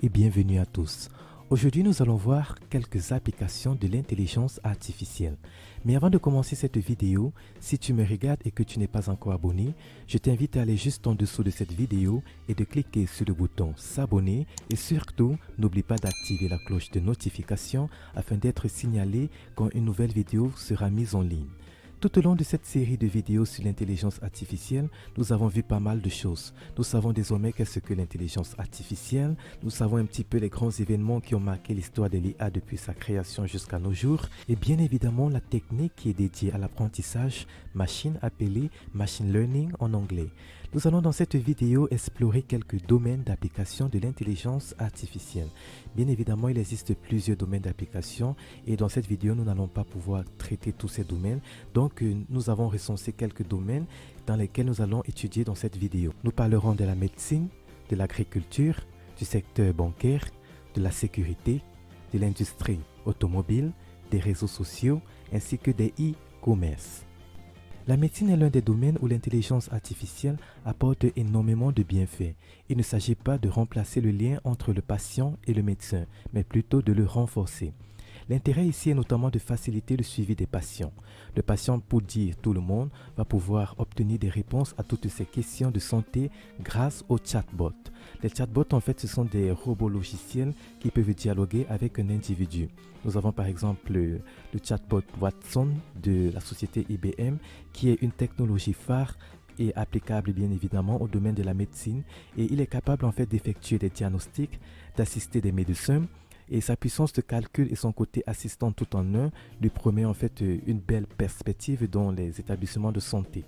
et bienvenue à tous. Aujourd'hui, nous allons voir quelques applications de l'intelligence artificielle. Mais avant de commencer cette vidéo, si tu me regardes et que tu n'es pas encore abonné, je t'invite à aller juste en dessous de cette vidéo et de cliquer sur le bouton s'abonner et surtout, n'oublie pas d'activer la cloche de notification afin d'être signalé quand une nouvelle vidéo sera mise en ligne. Tout au long de cette série de vidéos sur l'intelligence artificielle, nous avons vu pas mal de choses. Nous savons désormais qu'est-ce que l'intelligence artificielle, nous savons un petit peu les grands événements qui ont marqué l'histoire de l'IA depuis sa création jusqu'à nos jours et bien évidemment la technique qui est dédiée à l'apprentissage machine appelée machine learning en anglais. Nous allons dans cette vidéo explorer quelques domaines d'application de l'intelligence artificielle. Bien évidemment, il existe plusieurs domaines d'application et dans cette vidéo, nous n'allons pas pouvoir traiter tous ces domaines. Donc, nous avons recensé quelques domaines dans lesquels nous allons étudier dans cette vidéo. Nous parlerons de la médecine, de l'agriculture, du secteur bancaire, de la sécurité, de l'industrie automobile, des réseaux sociaux ainsi que des e-commerce. La médecine est l'un des domaines où l'intelligence artificielle apporte énormément de bienfaits. Il ne s'agit pas de remplacer le lien entre le patient et le médecin, mais plutôt de le renforcer. L'intérêt ici est notamment de faciliter le suivi des patients. Le patient, pour dire tout le monde, va pouvoir obtenir des réponses à toutes ces questions de santé grâce aux chatbots. Les chatbots, en fait, ce sont des robots logiciels qui peuvent dialoguer avec un individu. Nous avons par exemple le chatbot Watson de la société IBM, qui est une technologie phare et applicable bien évidemment au domaine de la médecine. Et il est capable en fait d'effectuer des diagnostics, d'assister des médecins. Et sa puissance de calcul et son côté assistant tout en un lui promet en fait une belle perspective dans les établissements de santé.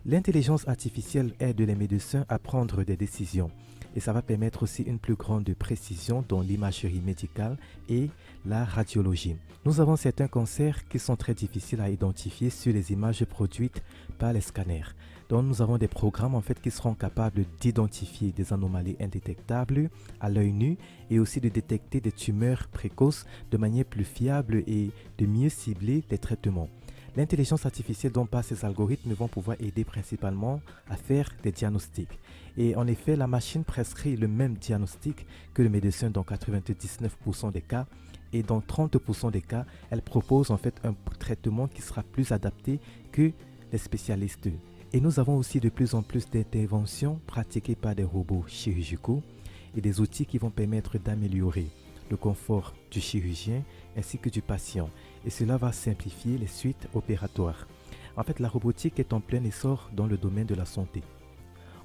L'intelligence artificielle aide les médecins à prendre des décisions et ça va permettre aussi une plus grande précision dans l'imagerie médicale et la radiologie. Nous avons certains cancers qui sont très difficiles à identifier sur les images produites par les scanners. Donc nous avons des programmes en fait qui seront capables d'identifier des anomalies indétectables à l'œil nu et aussi de détecter des tumeurs précoces de manière plus fiable et de mieux cibler les traitements. L'intelligence artificielle dont par ces algorithmes vont pouvoir aider principalement à faire des diagnostics. Et en effet, la machine prescrit le même diagnostic que le médecin dans 99% des cas. Et dans 30% des cas, elle propose en fait un traitement qui sera plus adapté que les spécialistes. Et nous avons aussi de plus en plus d'interventions pratiquées par des robots chirurgicaux et des outils qui vont permettre d'améliorer le confort du chirurgien ainsi que du patient. Et cela va simplifier les suites opératoires. En fait, la robotique est en plein essor dans le domaine de la santé.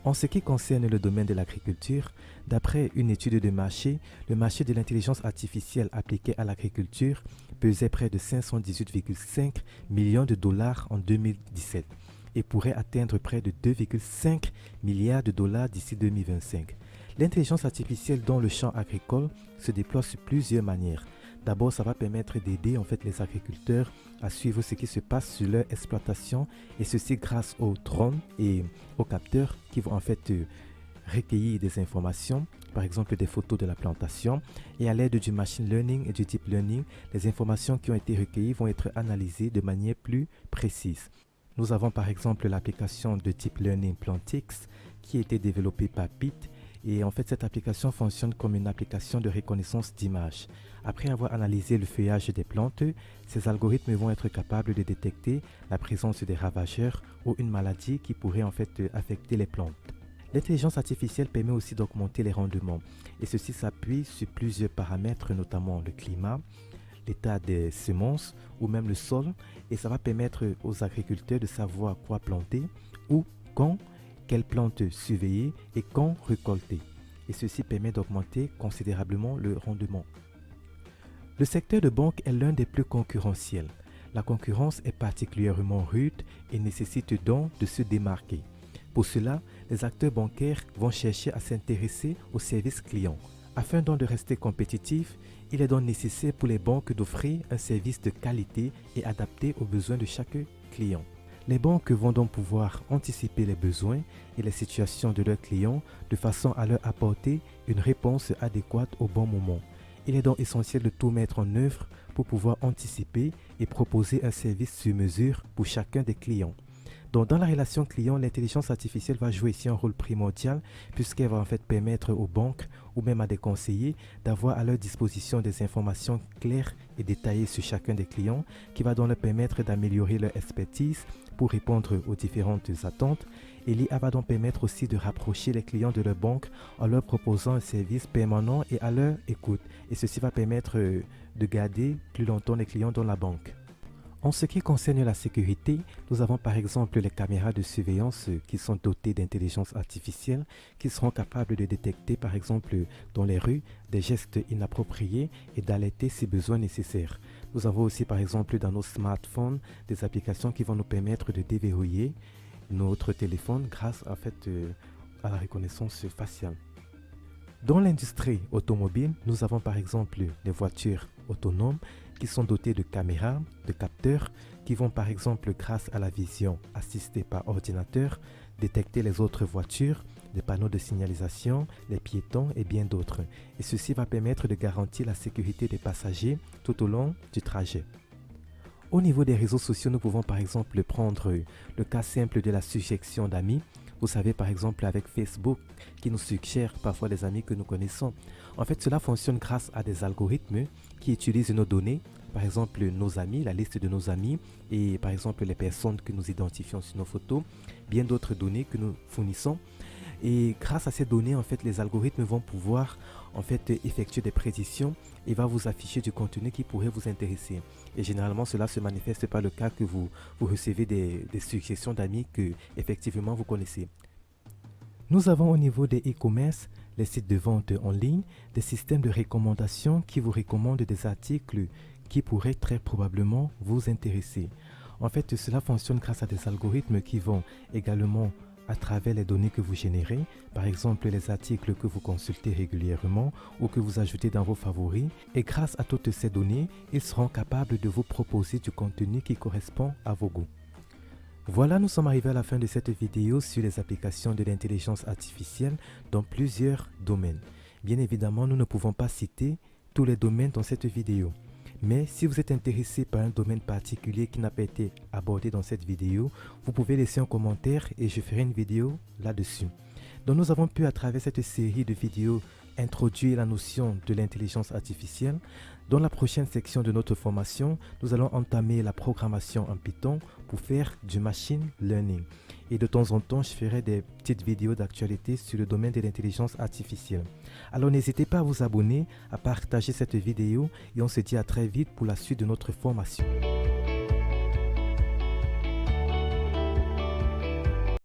En ce qui concerne le domaine de l'agriculture, d'après une étude de marché, le marché de l'intelligence artificielle appliquée à l'agriculture pesait près de 518,5 millions de dollars en 2017 et pourrait atteindre près de 2,5 milliards de dollars d'ici 2025. L'intelligence artificielle dans le champ agricole se déploie sur plusieurs manières. D'abord, ça va permettre d'aider en fait les agriculteurs à suivre ce qui se passe sur leur exploitation et ceci grâce aux drones et aux capteurs qui vont en fait recueillir des informations, par exemple des photos de la plantation et à l'aide du machine learning et du deep learning, les informations qui ont été recueillies vont être analysées de manière plus précise. Nous avons par exemple l'application de deep learning Plantix qui a été développée par PIT. Et en fait, cette application fonctionne comme une application de reconnaissance d'image. Après avoir analysé le feuillage des plantes, ces algorithmes vont être capables de détecter la présence des ravageurs ou une maladie qui pourrait en fait affecter les plantes. L'intelligence artificielle permet aussi d'augmenter les rendements et ceci s'appuie sur plusieurs paramètres, notamment le climat, l'état des semences ou même le sol, et ça va permettre aux agriculteurs de savoir quoi planter ou quand, quelles plantes surveiller et quand récolter. Et ceci permet d'augmenter considérablement le rendement. Le secteur de banque est l'un des plus concurrentiels. La concurrence est particulièrement rude et nécessite donc de se démarquer. Pour cela, les acteurs bancaires vont chercher à s'intéresser aux services clients. Afin donc de rester compétitifs, il est donc nécessaire pour les banques d'offrir un service de qualité et adapté aux besoins de chaque client. Les banques vont donc pouvoir anticiper les besoins et les situations de leurs clients de façon à leur apporter une réponse adéquate au bon moment. Il est donc essentiel de tout mettre en œuvre pour pouvoir anticiper et proposer un service sur mesure pour chacun des clients. Donc, dans la relation client, l'intelligence artificielle va jouer ici un rôle primordial puisqu'elle va en fait permettre aux banques ou même à des conseillers d'avoir à leur disposition des informations claires et détaillées sur chacun des clients qui va donc leur permettre d'améliorer leur expertise pour répondre aux différentes attentes. Et l'IA va donc permettre aussi de rapprocher les clients de leur banque en leur proposant un service permanent et à leur écoute. Et ceci va permettre de garder plus longtemps les clients dans la banque. En ce qui concerne la sécurité, nous avons par exemple les caméras de surveillance qui sont dotées d'intelligence artificielle qui seront capables de détecter par exemple dans les rues des gestes inappropriés et d'alerter si besoin nécessaire. Nous avons aussi par exemple dans nos smartphones des applications qui vont nous permettre de déverrouiller notre téléphone grâce à la reconnaissance faciale. Dans l'industrie automobile, nous avons par exemple les voitures autonomes qui sont dotées de caméras, de capteurs qui vont par exemple grâce à la vision assistée par ordinateur détecter les autres voitures, des panneaux de signalisation, les piétons et bien d'autres. Et ceci va permettre de garantir la sécurité des passagers tout au long du trajet. Au niveau des réseaux sociaux, nous pouvons par exemple prendre le cas simple de la suggestion d'amis. Vous savez par exemple avec Facebook qui nous suggère parfois des amis que nous connaissons. En fait, cela fonctionne grâce à des algorithmes qui utilisent nos données, par exemple nos amis, la liste de nos amis et par exemple les personnes que nous identifions sur nos photos, bien d'autres données que nous fournissons. Et grâce à ces données, en fait, les algorithmes vont pouvoir en fait effectuer des prédictions et va vous afficher du contenu qui pourrait vous intéresser. Et généralement, cela se manifeste par le cas que vous recevez des suggestions d'amis que effectivement vous connaissez. Nous avons au niveau des e-commerce, les sites de vente en ligne, des systèmes de recommandation qui vous recommandent des articles qui pourraient très probablement vous intéresser. En fait, cela fonctionne grâce à des algorithmes qui vont également à travers les données que vous générez, par exemple les articles que vous consultez régulièrement ou que vous ajoutez dans vos favoris. Et grâce à toutes ces données, ils seront capables de vous proposer du contenu qui correspond à vos goûts. Voilà, nous sommes arrivés à la fin de cette vidéo sur les applications de l'intelligence artificielle dans plusieurs domaines. Bien évidemment, nous ne pouvons pas citer tous les domaines dans cette vidéo. Mais si vous êtes intéressé par un domaine particulier qui n'a pas été abordé dans cette vidéo, vous pouvez laisser un commentaire et je ferai une vidéo là-dessus. Donc nous avons pu à travers cette série de vidéos introduire la notion de l'intelligence artificielle. Dans la prochaine section de notre formation, nous allons entamer la programmation en Python pour faire du machine learning. Et de temps en temps, je ferai des petites vidéos d'actualité sur le domaine de l'intelligence artificielle. Alors n'hésitez pas à vous abonner, à partager cette vidéo et on se dit à très vite pour la suite de notre formation.